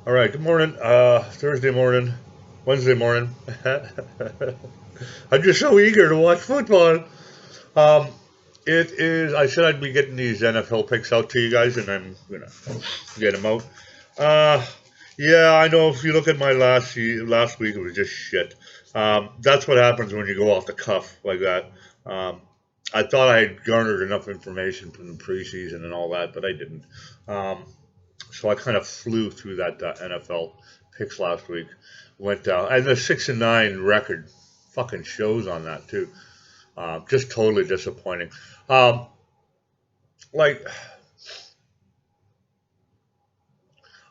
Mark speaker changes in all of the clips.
Speaker 1: All right, good morning. Thursday morning, Wednesday morning. I'm just so eager to watch football. Um, it is. I said I'd be getting these NFL picks out to you guys, and I'm gonna get them out. Uh, yeah, I know. If you look at my last week, it was just shit. That's what happens when you go off the cuff like that. Um, I thought I had garnered enough information from the preseason and all that, but I didn't. Um, so I kind of flew through that NFL picks last week. Went down, and the 6-9 record fucking shows on that too. Just totally disappointing. Um, like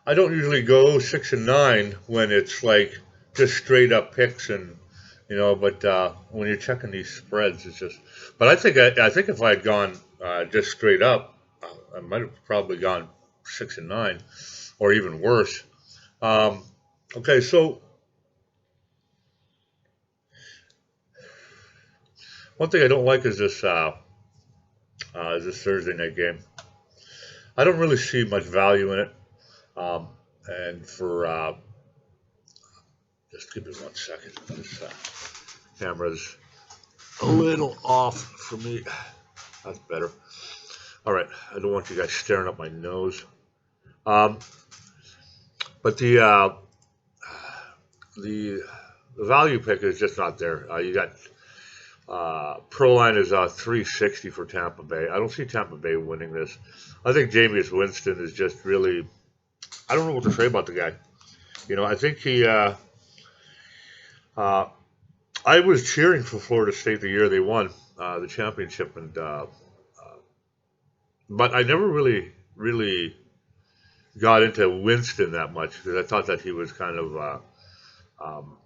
Speaker 1: I don't usually go 6-9 when it's like just straight up picks and but when you're checking these spreads, it's just. But I think if I had gone just straight up, I might have probably gone 6-9 or even worse. Um, okay, so one thing I don't like is this Thursday night game. I don't really see much value in it. Um, and for just give me 1 second. This camera's a little off for me. That's better. All right, I don't want you guys staring up my nose. Um, but the value pick is just not there. You got pro line is 360 for Tampa Bay. I don't see Tampa Bay winning this. I think Jameis Winston is just really. I don't know what to say about the guy. I think he. Uh, I was cheering for Florida State the year they won the championship, and but I never really got into Winston that much because I thought that he was kind of. Um,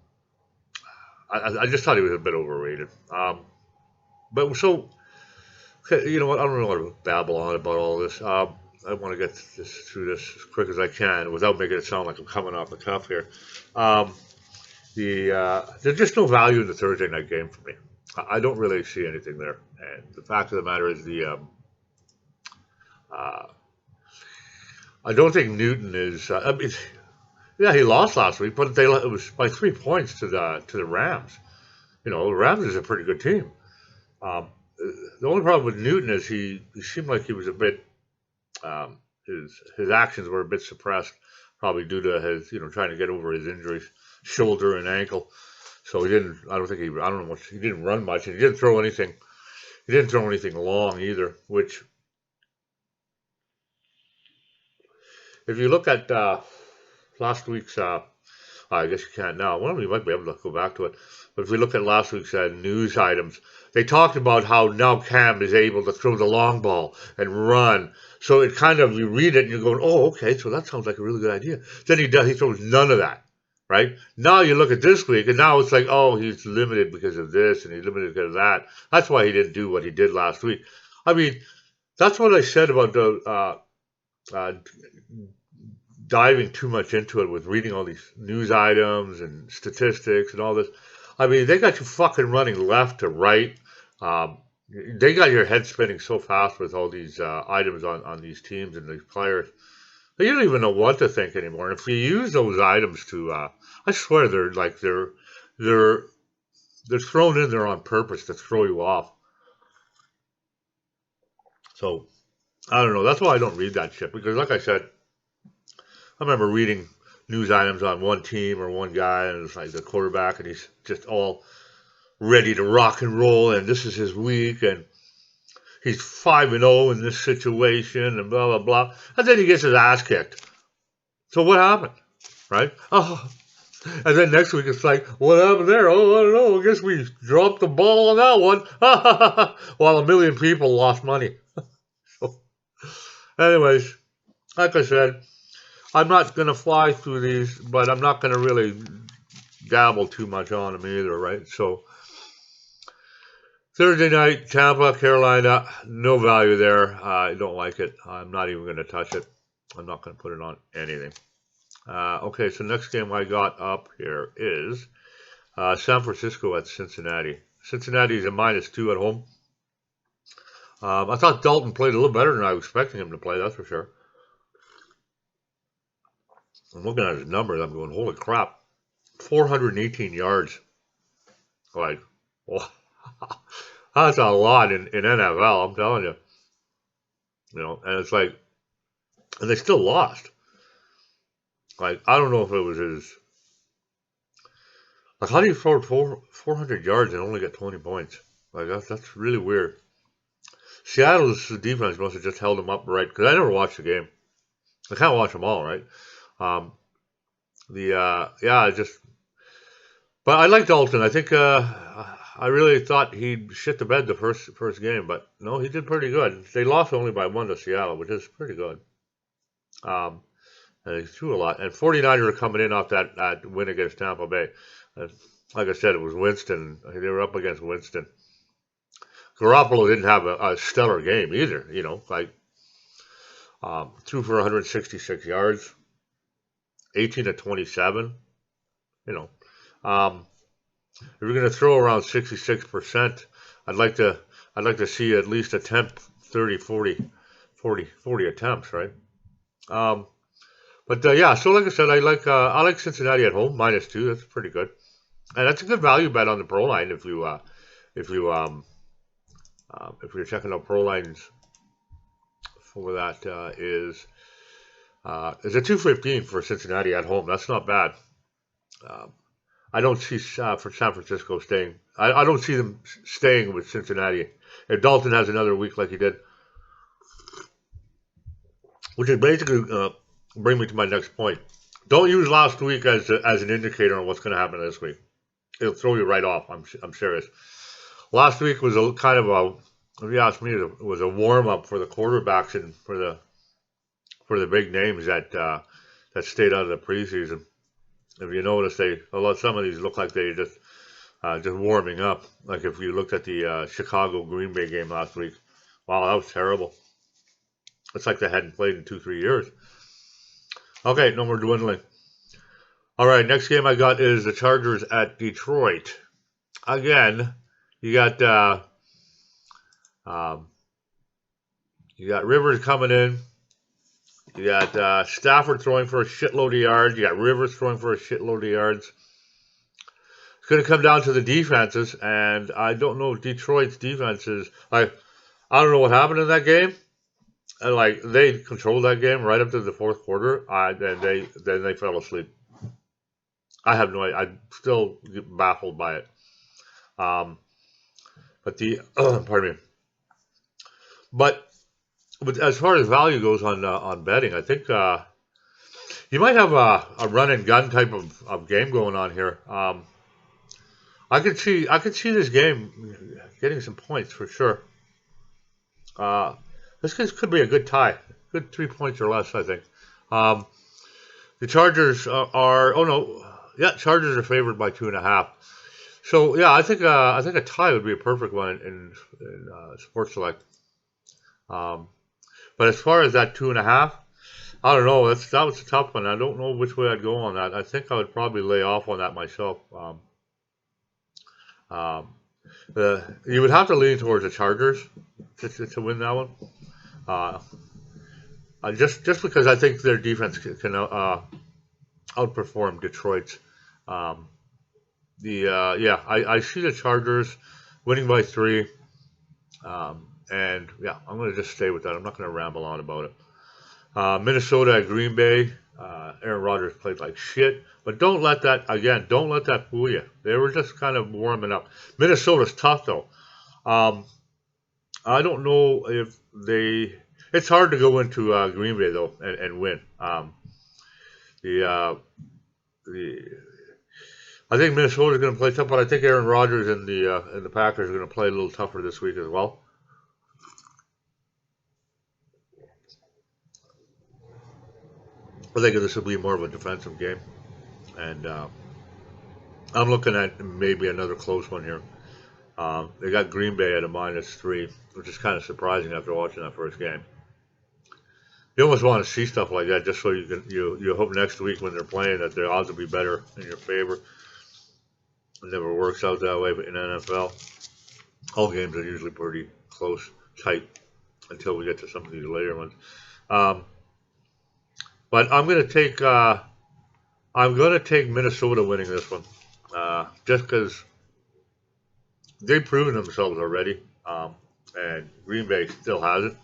Speaker 1: I just thought he was a bit overrated. But so, okay, you know what? I don't really want to babble on about all this. I want to get through this as quick as I can without making it sound like I'm coming off the cuff here. Um, there's just no value in the Thursday night game for me. I don't really see anything there. And the fact of the matter is uh, I don't think Newton is. I mean, yeah, he lost last week, but it was by 3 points to the Rams. The Rams is a pretty good team. Um, the only problem with Newton is he seemed like he was a bit his actions were a bit suppressed, probably due to his trying to get over his injuries, shoulder and ankle. So he didn't. I don't think he. I don't know much. He didn't run much, and he didn't throw anything. He didn't throw anything long either. Which, if you look at last week's, I guess you can't now. Well, we might be able to go back to it. But if we look at last week's news items, they talked about how now Cam is able to throw the long ball and run. So it kind of, you read it and you're going, oh, okay, so that sounds like a really good idea. Then he throws none of that, right? Now you look at this week and now it's like, oh, he's limited because of this and he's limited because of that. That's why he didn't do what he did last week. I mean, that's what I said about the uh, diving too much into it with reading all these news items and statistics and all this. I mean, they got you fucking running left to right. Um, they got your head spinning so fast with all these items on these teams and these players. You don't even know what to think anymore. And if you use those items to, I swear they're they're thrown in there on purpose to throw you off. So I don't know. That's why I don't read that shit because, like I said, I remember reading news items on one team or one guy, and it's like the quarterback, and he's just all ready to rock and roll, and this is his week, and he's 5-0 in this situation, and blah blah blah, and then he gets his ass kicked. So what happened, right? Oh, and then next week it's like, what happened there? Oh, I don't know. I guess we dropped the ball on that one. While a million people lost money. So, anyways, like I said, I'm not going to fly through these, but I'm not going to really dabble too much on them either, right? So Thursday night, Tampa, Carolina, no value there. I don't like it. I'm not even going to touch it. I'm not going to put it on anything. Okay, so next game I got up here is San Francisco at Cincinnati. Cincinnati is a -2 at home. I thought Dalton played a little better than I was expecting him to play, that's for sure. I'm looking at his numbers. I'm going, holy crap, 418 yards. Like, well, that's a lot in NFL. I'm telling you. And it's like, and they still lost. Like, I don't know if it was his. Like, how do you throw 400 yards and only get 20 points? Like, that's really weird. Seattle's defense must have just held them up right, because I never watched the game. I can't watch them all, right? Um, but I like Dalton. I think I really thought he'd shit the bed the first game, but no, he did pretty good. They lost only by 1 to Seattle, which is pretty good. And he threw a lot. And 49ers are coming in off that win against Tampa Bay. Like I said, it was Winston. They were up against Winston. Garoppolo didn't have a stellar game either, threw for 166 yards, 18 to 27, if you're going to throw around 66%, I'd like to see at least attempt 30, 40 attempts, right? Yeah, so like I said, I like Cincinnati at home, -2. That's pretty good. And that's a good value bet on the pro line if you're checking out pro lines for that is a 215 for Cincinnati at home. That's not bad. I don't see for San Francisco staying. I don't see them staying with Cincinnati if Dalton has another week like he did, which is basically bring me to my next point. Don't use last week as an indicator on what's going to happen this week. It'll throw you right off. I'm serious. Last week was a kind of a, if you ask me, it was a warm up for the quarterbacks and for the big names that stayed out of the preseason. If you notice, some of these look like they just warming up. Like if you looked at the Chicago Green Bay game last week, wow, that was terrible. It's like they hadn't played in 2-3 years. Okay, no more dwindling. All right, next game I got is the Chargers at Detroit. Again, you got Rivers coming in. You got Stafford throwing for a shitload of yards. You got Rivers throwing for a shitload of yards. It's going to come down to the defenses, and I don't know if Detroit's defense is I don't know what happened in that game. And they controlled that game right up to the fourth quarter. Then they fell asleep. I have no idea. I'm still baffled by it. Pardon me. But as far as value goes on betting, I think you might have a run and gun type of game going on here. I could see this game getting some points for sure. This could be a good tie, good 3 points or less, I think. The Chargers Chargers are favored by 2.5. So yeah, I think a tie would be a perfect one in Sports Select. But as far as that 2.5, I don't know. That was a tough one. I don't know which way I'd go on that. I think I would probably lay off on that myself. You would have to lean towards the Chargers to win that one. Just because I think their defense can outperform Detroit's. I see the Chargers winning by 3. And yeah, I'm going to just stay with that. I'm not going to ramble on about it. Minnesota at Green Bay. Aaron Rodgers played like shit. But don't let that fool you. They were just kind of warming up. Minnesota's tough, though. I don't know if it's hard to go into Green Bay, though, and win. I think Minnesota's going to play tough, but I think Aaron Rodgers and the Packers are going to play a little tougher this week as well. I think this will be more of a defensive game, and I'm looking at maybe another close one here. They got Green Bay at a -3, which is kind of surprising after watching that first game. You almost want to see stuff like that just so you hope next week when they're playing that their odds will be better in your favor. It never works out that way, but in NFL, all games are usually pretty close, tight, until we get to some of these later ones. But I'm going to take I'm going to take Minnesota winning this one, just because they've proven themselves already, and Green Bay still hasn't.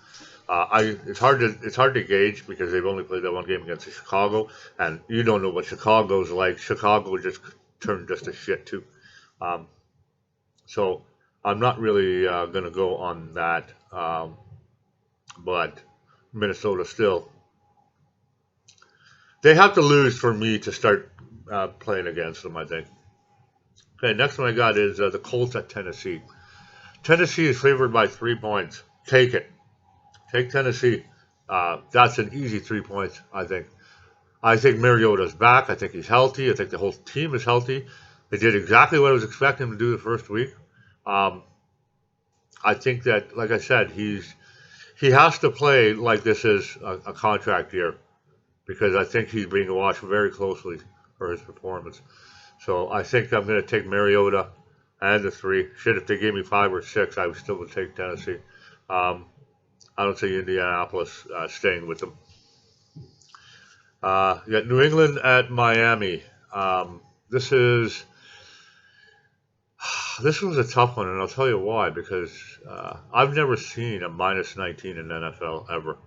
Speaker 1: It's hard to gauge because they've only played that one game against Chicago, and you don't know what Chicago's like. Chicago just turned just to shit too. Um, so I'm not really going to go on that, but Minnesota still they have to lose for me to start playing against them, I think. Okay, next one I got is the Colts at Tennessee. Tennessee is favored by 3 points. Take it. Take Tennessee. That's an easy 3 points, I think. I think Mariota's back. I think he's healthy. I think the whole team is healthy. They did exactly what I was expecting them to do the first week. Um, I think that, like I said, he has to play like this is a contract year because I think he's being watched very closely for his performance. So I think I'm going to take Mariota and the 3. Shit, if they gave me 5 or 6, I would still would take Tennessee. Um, I don't see Indianapolis staying with them. You got New England at Miami. This is this was a tough one, and I'll tell you why. Because I've never seen a minus 19 in NFL ever.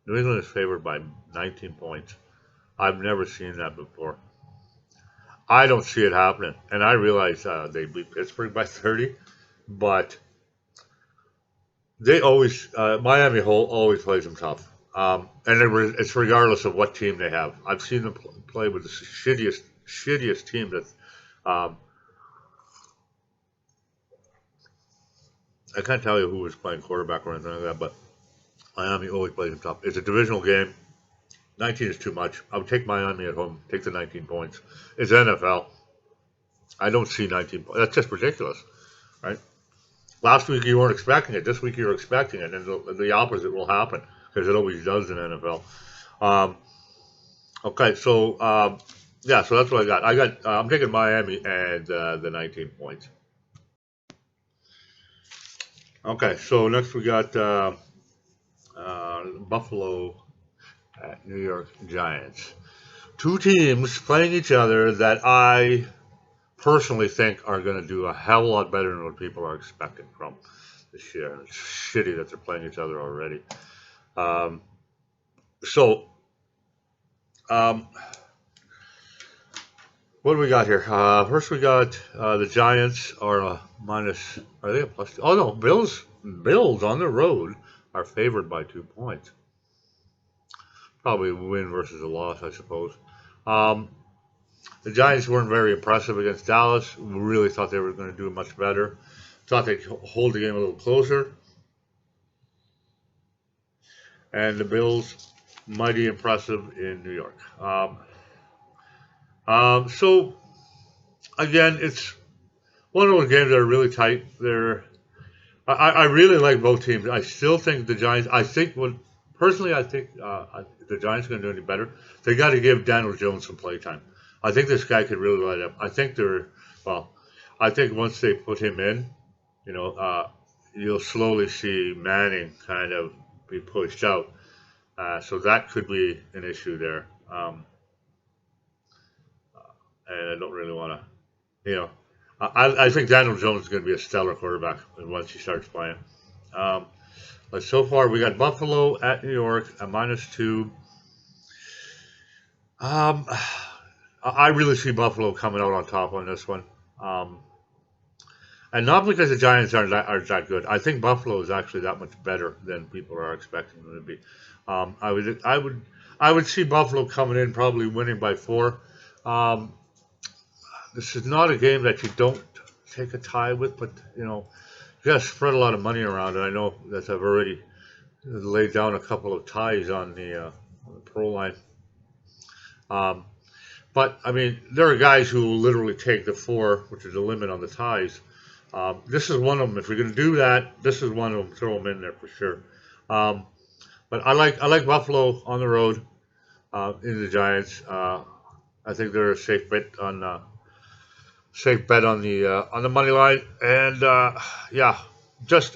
Speaker 1: New England is favored by 19 points. I've never seen that before. I don't see it happening, and I realize they beat Pittsburgh by 30, but they always Miami always plays them tough, and it's regardless of what team they have. I've seen them play with the shittiest team that um, I can't tell you who was playing quarterback or anything like that, but Miami always plays them tough. It's a divisional game. 19 is too much. I would take Miami at home. Take the 19 points. It's NFL. I don't see 19 points. That's just ridiculous, right? Last week you weren't expecting it. This week you're expecting it, and the opposite will happen because it always does in NFL. Um, okay, so yeah, so that's what I got. I'm taking Miami and the 19 points. Okay, so next we got Buffalo at New York Giants. Two teams playing each other that I personally think are going to do a hell of a lot better than what people are expecting from this year. It's shitty that they're playing each other already. Um, so, um, what do we got here? First, we got the Giants are a minus. Are they a plus? Oh no, Bills on the road are favored by 2 points. Probably a win versus a loss, I suppose. Um, the Giants weren't very impressive against Dallas. We really thought they were going to do much better. Thought they'd hold the game a little closer. And the Bills, mighty impressive in New York. So, again, it's one of those games that are really tight. I really like both teams. I still think the Giants. I think if the Giants are going to do any better, they got to give Daniel Jones some playtime. I think this guy could really light up. I think once they put him in, you'll slowly see Manning kind of be pushed out. So that could be an issue there. And I don't really want to, I think Daniel Jones is going to be a stellar quarterback once he starts playing. But so far, we got Buffalo at New York at -2. I really see Buffalo coming out on top on this one. And not because the Giants are that good. I think Buffalo is actually that much better than people are expecting them to be. I would see Buffalo coming in probably winning by 4. This is not a game that you don't take a tie with, but you got to spread a lot of money around. And I know that I've already laid down a couple of ties on the pro line. But I mean, there are guys who will literally take the 4, which is the limit on the ties. This is one of them. If we're going to do that, this is one of them. Throw them in there for sure. But I like Buffalo on the road in the Giants. I think they're a safe bet on the money line. And yeah,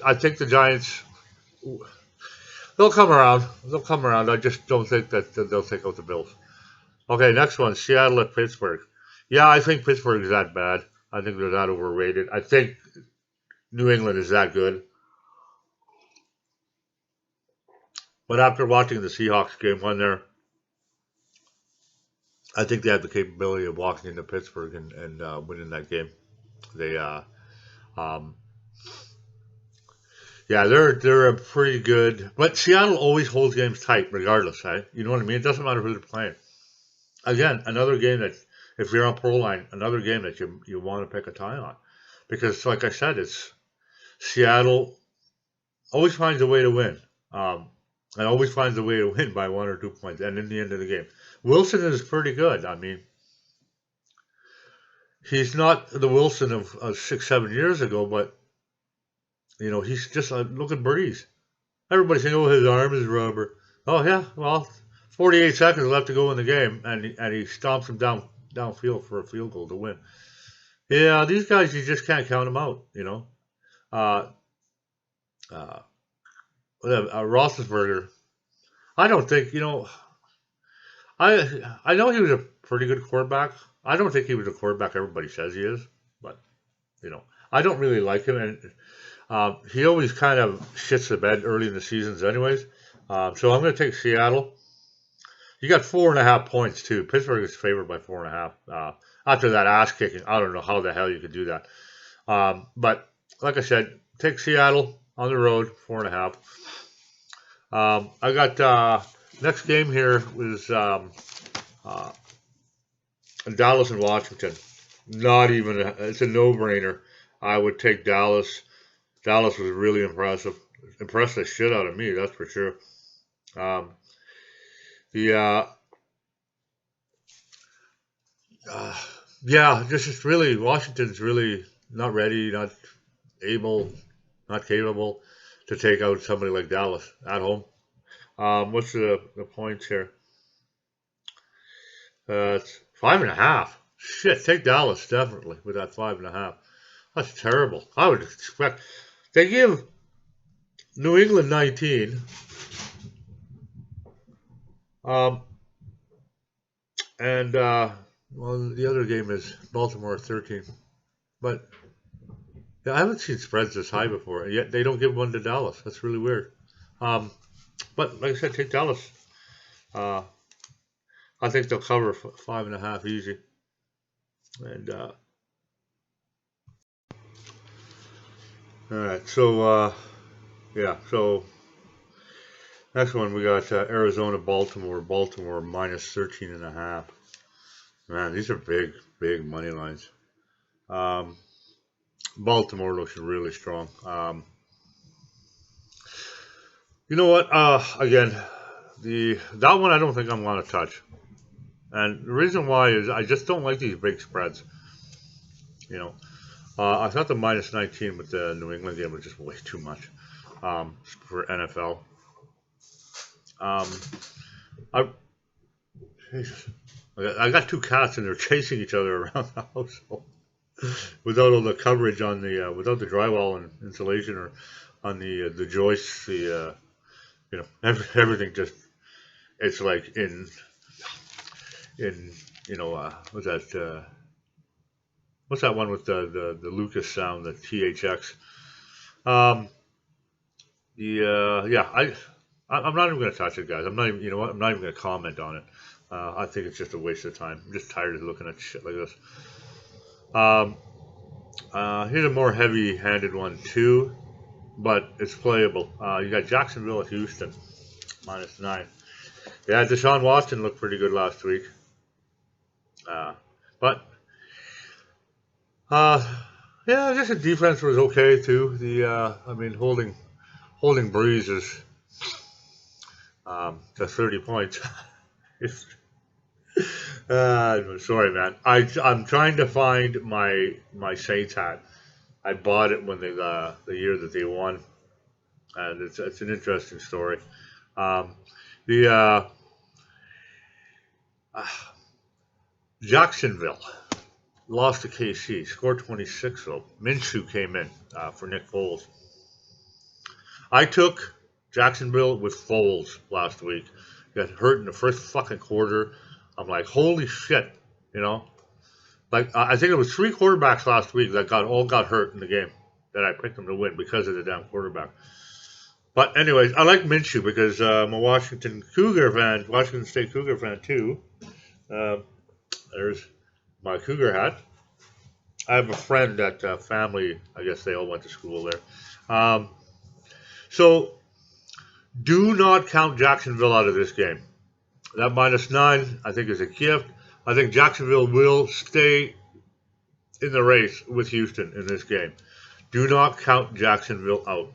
Speaker 1: I think the Giants. They'll come around. I just don't think that they'll take out the Bills. Okay, next one, Seattle at Pittsburgh. Yeah, I think Pittsburgh is that bad. I think they're that overrated. I think New England is that good. But after watching the Seahawks game when they're, I think they have the capability of walking into Pittsburgh and winning that game. They, um, yeah, they're a pretty good. But Seattle always holds games tight, regardless. Right? You know what I mean? It doesn't matter who they're playing. Again, another game that if you're on pro line, another game that you want to pick a tie on, because like I said, it's Seattle always finds a way to win. Um, and always finds a way to win by 1 or 2 points, and in the end of the game, Wilson is pretty good. I mean, he's not the Wilson of 6, 7 years ago, but he's just look at Breeze. Everybody's saying, "Oh, his arm is rubber." Oh yeah, well, 48 seconds left to go in the game, and he stomps him downfield for a field goal to win. Yeah, these guys you just can't count them out. Uh, uh, Roethlisberger. I don't think I know he was a pretty good quarterback. I don't think he was the quarterback everybody says he is, but I don't really like him, and he always kind of shits the bed early in the seasons, anyways. So I'm going to take Seattle. You got 4.5 points too. Pittsburgh is favored by 4.5. After that ass kicking, I don't know how the hell you could do that. But like I said, take Seattle on the road, 4.5. I got next game here was Dallas and Washington. Not even it's a no-brainer. I would take Dallas. Dallas was really impressive. Impressed the shit out of me, that's for sure. Um, the yeah, just really Washington's really not ready, not able, not capable to take out somebody like Dallas at home. What's the points here? It's 5.5. Shit, take Dallas definitely with that 5.5. That's terrible. I would expect they give New England 19, and well, the other game is Baltimore 13. But yeah, I haven't seen spreads this high before, and yet they don't give one to Dallas. That's really weird. Um, but like I said, take Dallas. Uh, I think they'll cover 5.5 easy. And all right, so yeah, so next one we got Arizona, Baltimore. Baltimore minus 13.5. Man, these are big money lines. Um, Baltimore looks really strong. You know what? Again, that one I don't think I'm going to touch. And the reason why is I just don't like these big spreads. I thought the minus 19 with the New England game was just way too much for NFL. I, Jesus. I got two cats and they're chasing each other around the house without all the coverage on the without the drywall and insulation or on the joists. Everything just it's like in what's that? What's that one with the Lucas sound, the THX? I'm not even going to touch it, guys. I'm not even, I'm not even going to comment on it. I think it's just a waste of time. I'm just tired of looking at shit like this. Here's a more heavy-handed one too, but it's playable. You got Jacksonville at Houston, minus 9. Yeah, Deshaun Watson looked pretty good last week. But yeah, just the defense was okay too. Holding Breeze is to 30 points. Sorry, man. I'm trying to find my Saints hat. I bought it when the year that they won, and it's an interesting story. The Jacksonville lost to KC, scored 26 though. Minshew came in for Nick Foles. I took Jacksonville with Foles last week. Got hurt in the first fucking quarter. I'm like, holy shit, you know. Like I think it was 3 quarterbacks last week that got hurt in the game that I picked them to win because of the damn quarterback. But anyways, I like Minshew because I'm a Washington State Cougar fan too. Um, there's my Cougar hat. I have a friend that family. I guess they all went to school there. Um, so do not count Jacksonville out of this game. That -9, I think, is a gift. I think Jacksonville will stay in the race with Houston in this game. Do not count Jacksonville out.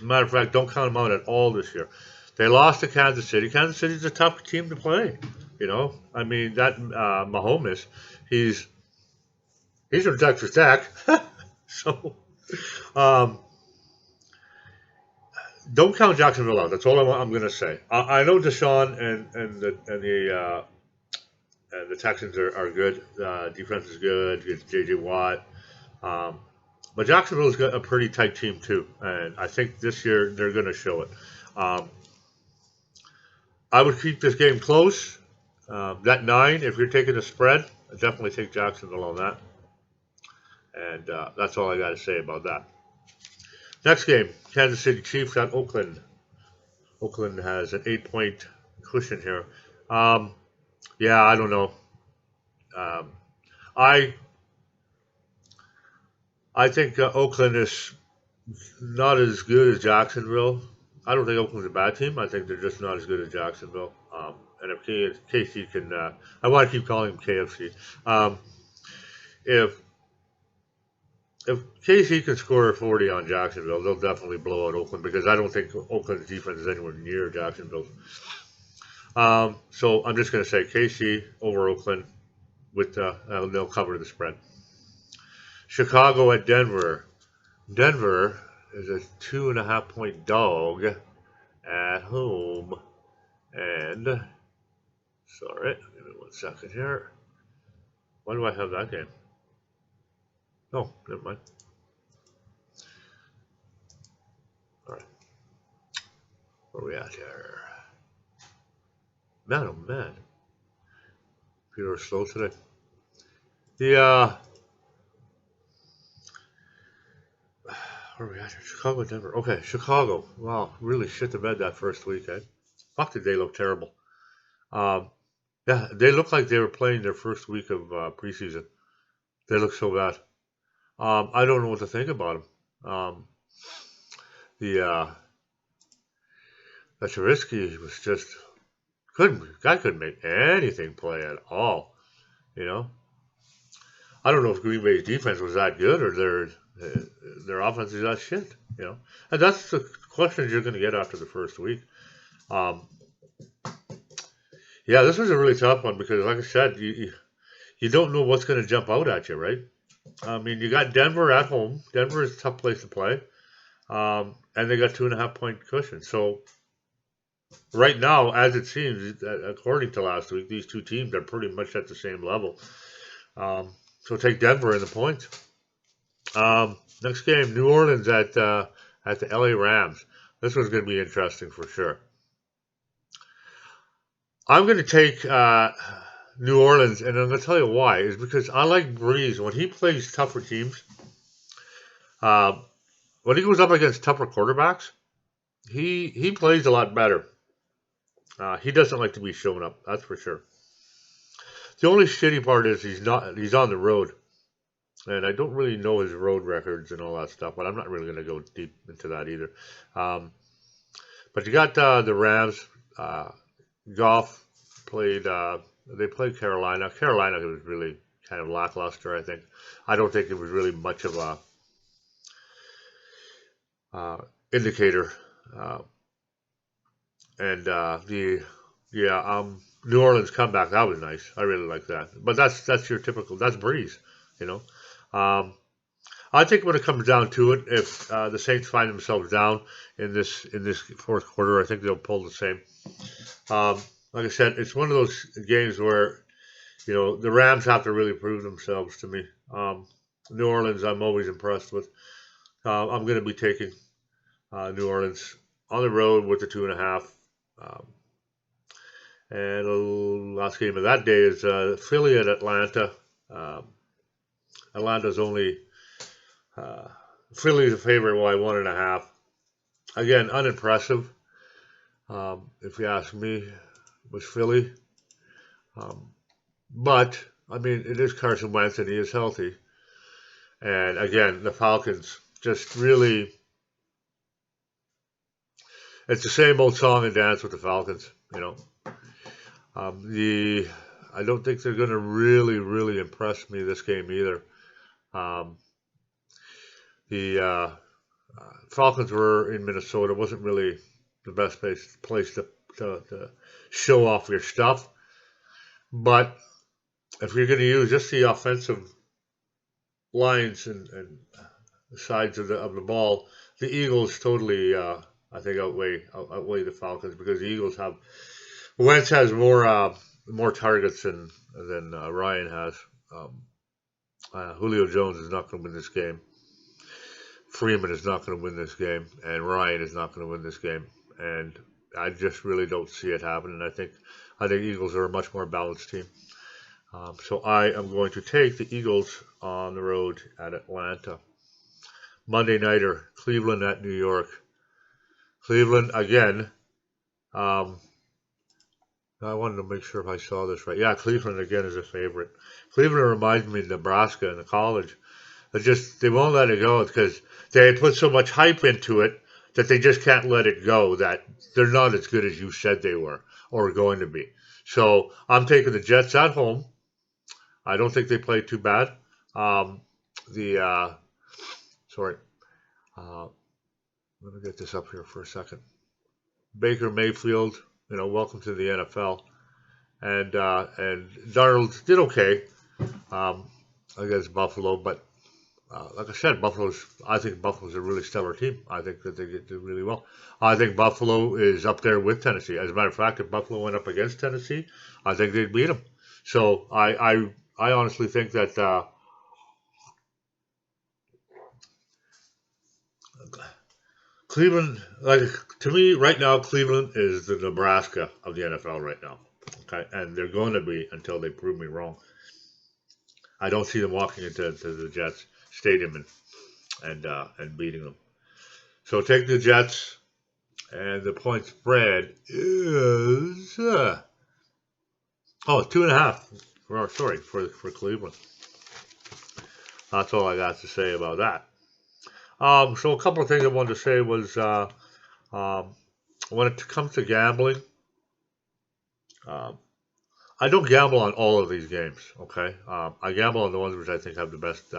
Speaker 1: Matter of fact, don't count them out at all this year. They lost to Kansas City. Kansas City's a tough team to play. You know, I mean that Mahomes, he's from Texas Tech, so um, don't count Jacksonville out. That's all I'm going to say. I know Deshaun and the Texans are good. Defense is good. It's J.J. Watt. But Jacksonville's got a pretty tight team too, and I think this year they're going to show it. I would keep this game close. That 9, if you're taking a spread, I definitely take Jacksonville on that. And that's all I got to say about that. Next game, Kansas City Chiefs at Oakland. Oakland has an 8-point cushion here. Yeah, I don't know. I think Oakland is not as good as Jacksonville. I don't think Oakland's a bad team. I think they're just not as good as Jacksonville. And if KC can, I want to keep calling him KFC. If KC can score 40 on Jacksonville, they'll definitely blow out Oakland because I don't think Oakland's defense is anywhere near Jacksonville's. So I'm just going to say KC over Oakland with they'll cover the spread. Chicago at Denver. Denver is a 2.5-point dog at home. And, sorry, give me 1 second here. Why do I have that game? Oh, never mind. All right. Where are we at here? Man, oh man. People are slow today. Where are we at here? Chicago, Denver. Okay, Chicago. Wow, really shit the bed that first week, eh? Fuck, did they look terrible. Yeah, they looked like they were playing their first week of preseason. They look so bad. I don't know what to think about them. Trubisky was just guy couldn't make anything play at all. You know, I don't know if Green Bay's defense was that good or their offense is that shit. You know, and that's the questions you're going to get after the first week. Yeah, this was a really tough one because, like I said, you don't know what's going to jump out at you, right? I mean, you got Denver at home. Denver is a tough place to play. And they got 2.5-point cushion. So right now, as it seems, according to last week, these two teams are pretty much at the same level. So take Denver in the points. Next game, New Orleans at the LA Rams. This one's going to be interesting for sure. I'm going to take New Orleans, and I'm going to tell you why. Is because I like Breeze when he plays tougher teams. When he goes up against tougher quarterbacks, he plays a lot better. He doesn't like to be shown up, that's for sure. The only shitty part is he's on the road, and I don't really know his road records and all that stuff. But I'm not really going to go deep into that either. But you got the Rams. Goff played. They played Carolina. Carolina was really kind of lackluster, I think. I don't think it was really much of a indicator. New Orleans comeback, that was nice. I really like that. But that's your typical. That's Breeze, you know. I think when it comes down to it, if the Saints find themselves down in this fourth quarter, I think they'll pull the same. Like I said, it's one of those games where, you know, the Rams have to really prove themselves to me. New Orleans, I'm always impressed with. I'm going to be taking New Orleans on the road with the 2.5. And the last game of that day is Philly at Atlanta. Um, Atlanta's only uh, Philly's a favorite by 1.5. Again, unimpressive. If you ask me, with Philly. Um, but I mean, it is Carson Wentz and he is healthy. And again, the Falcons just really. It's the same old song and dance with the Falcons, you know. The I don't think they're going to really impress me this game either. Um, the Falcons were in Minnesota. It wasn't really the best place to show off your stuff. But if you're going to use just the offensive lines and the sides of the ball, the Eagles totally, I think, outweigh the Falcons because the Eagles have Wentz has more targets than Ryan has. Julio Jones is not going to win this game. Freeman is not going to win this game, and Ryan is not going to win this game. And I just really don't see it happening. I think Eagles are a much more balanced team. So I am going to take the Eagles on the road at Atlanta. Monday nighter, Cleveland at New York. Cleveland again. I wanted to make sure if I saw this right. Yeah, Cleveland again is a favorite. Cleveland reminds me of Nebraska in the college. They won't let it go because they put so much hype into it that they just can't let it go. That they're not as good as you said they were or going to be. So I'm taking the Jets at home. I don't think they played too bad. Sorry. Let me get this up here for a second. Baker Mayfield, welcome to the NFL, and Darnold did okay against Buffalo, but like I said, I think Buffalo's a really stellar team. I think that they do really well. I think Buffalo is up there with Tennessee. As a matter of fact, if Buffalo went up against Tennessee, I think they'd beat them. So I honestly think that Cleveland, to me right now, Cleveland is the Nebraska of the NFL right now. Okay, and they're going to be until they prove me wrong. I don't see them walking into the Jets stadium and beating them. So take the Jets, and the point spread is 2.5. Sorry for Cleveland. That's all I got to say about that. So a couple of things I wanted to say was when it comes to gambling, I don't gamble on all of these games. Okay, I gamble on the ones which I think have the best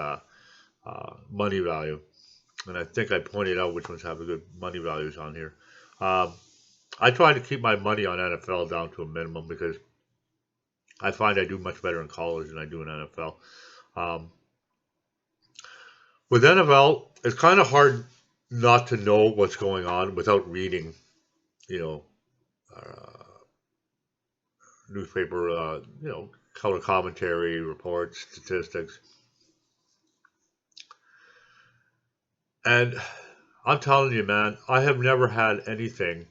Speaker 1: money value, and I think I pointed out which ones have the good money values on here. I try to keep my money on NFL down to a minimum because I find I do much better in college than I do in NFL. With NFL, it's kind of hard not to know what's going on without reading, newspaper, color commentary, reports, statistics. And I'm telling you, man, I have never had anything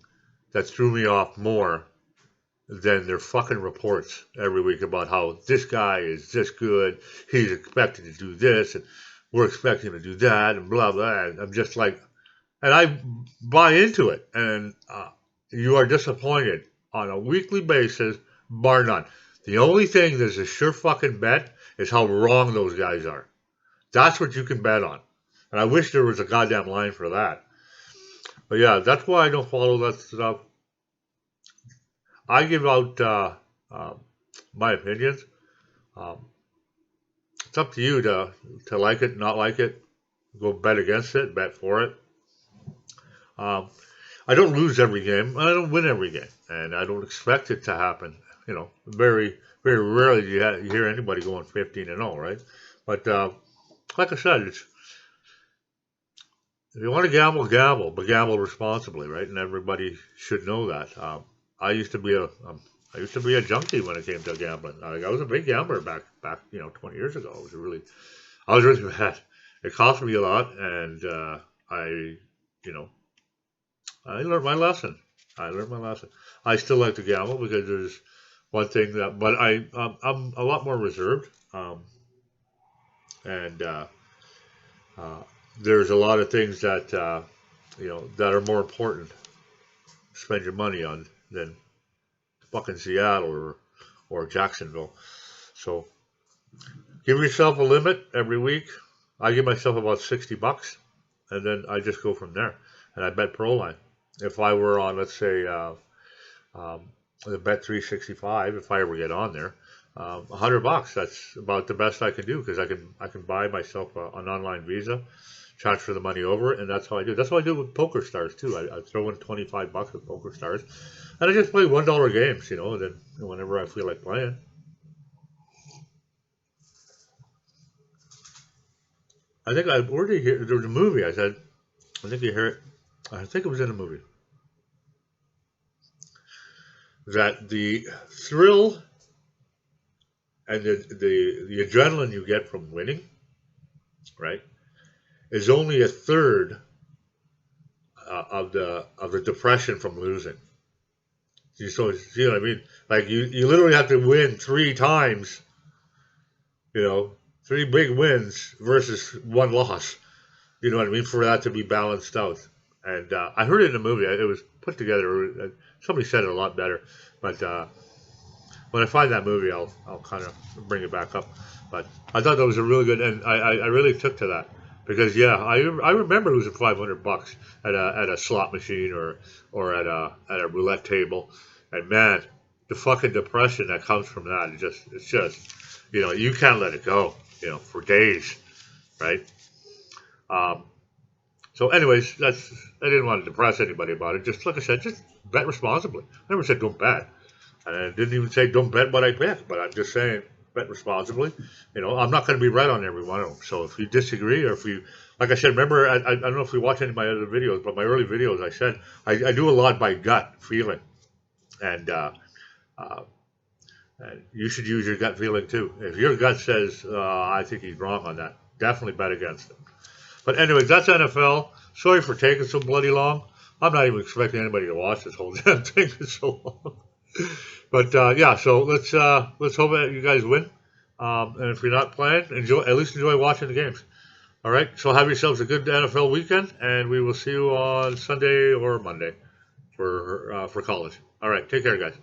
Speaker 1: that threw me off more than their fucking reports every week about how this guy is this good, he's expected to do this, and we're expecting him to do that, and blah, blah. And I'm just like, and I buy into it. And you are disappointed on a weekly basis, bar none. The only thing that's a sure fucking bet is how wrong those guys are. That's what you can bet on. And I wish there was a goddamn line for that. But yeah, that's why I don't follow that stuff. I give out my opinions. It's up to you to like it, not like it. Go bet against it, bet for it. I don't lose every game. I don't win every game. And I don't expect it to happen. Very, very rarely do you hear anybody going 15-0, right? But like I said, if you want to gamble, gamble, but gamble responsibly, right? And everybody should know that. I used to be a junkie when it came to gambling. I was a big gambler back 20 years ago. I was really bad. It cost me a lot, and I learned my lesson. I still like to gamble because one thing that, but I'm a lot more reserved, and uh, there's a lot of things that that are more important to spend your money on than fucking Seattle or Jacksonville. So give yourself a limit every week. I give myself about $60, and then I just go from there. And I bet pro line. If I were on, let's say, um, the Bet 365, if I ever get on there, $100. That's about the best I can do because I can buy myself an online Visa, transfer the money over, and that's how I do. That's what I do with Poker Stars too. I throw in $25 with Poker Stars, and I just play $1 games, and then whenever I feel like playing. I think where did you hear? There was a movie. I said, I think you hear it. I think it was in a movie that the thrill and the adrenaline you get from winning, right, is only a third of the depression from losing. So see what I mean? Like you literally have to win three times, you know, three big wins versus one loss. You know what I mean? For that to be balanced out. And I heard it in a movie. It was put together. Somebody said it a lot better. But when I find that movie, I'll kind of bring it back up. But I thought that was a really good, and I really took to that because yeah, I remember losing $500 at a slot machine or at a roulette table, and man, the fucking depression that comes from that it's just you can't let it go for days, right? Um, so anyways, I didn't want to depress anybody about it. Just like I said, just bet responsibly. I never said don't bet. And I didn't even say don't bet what I bet, but I'm just saying bet responsibly. I'm not going to be right on every one of them. So if you disagree or if you, like I said, remember, I don't know if you watch any of my other videos, but my early videos, I said I do a lot by gut feeling. And, and you should use your gut feeling too. If your gut says, I think he's wrong on that, definitely bet against him. But anyways, that's NFL. Sorry for taking so bloody long. I'm not even expecting anybody to watch this whole damn thing. It's so long. But yeah, so let's hope that you guys win. And if you're not playing, at least enjoy watching the games. All right. So have yourselves a good NFL weekend, and we will see you on Sunday or Monday for college. All right. Take care, guys.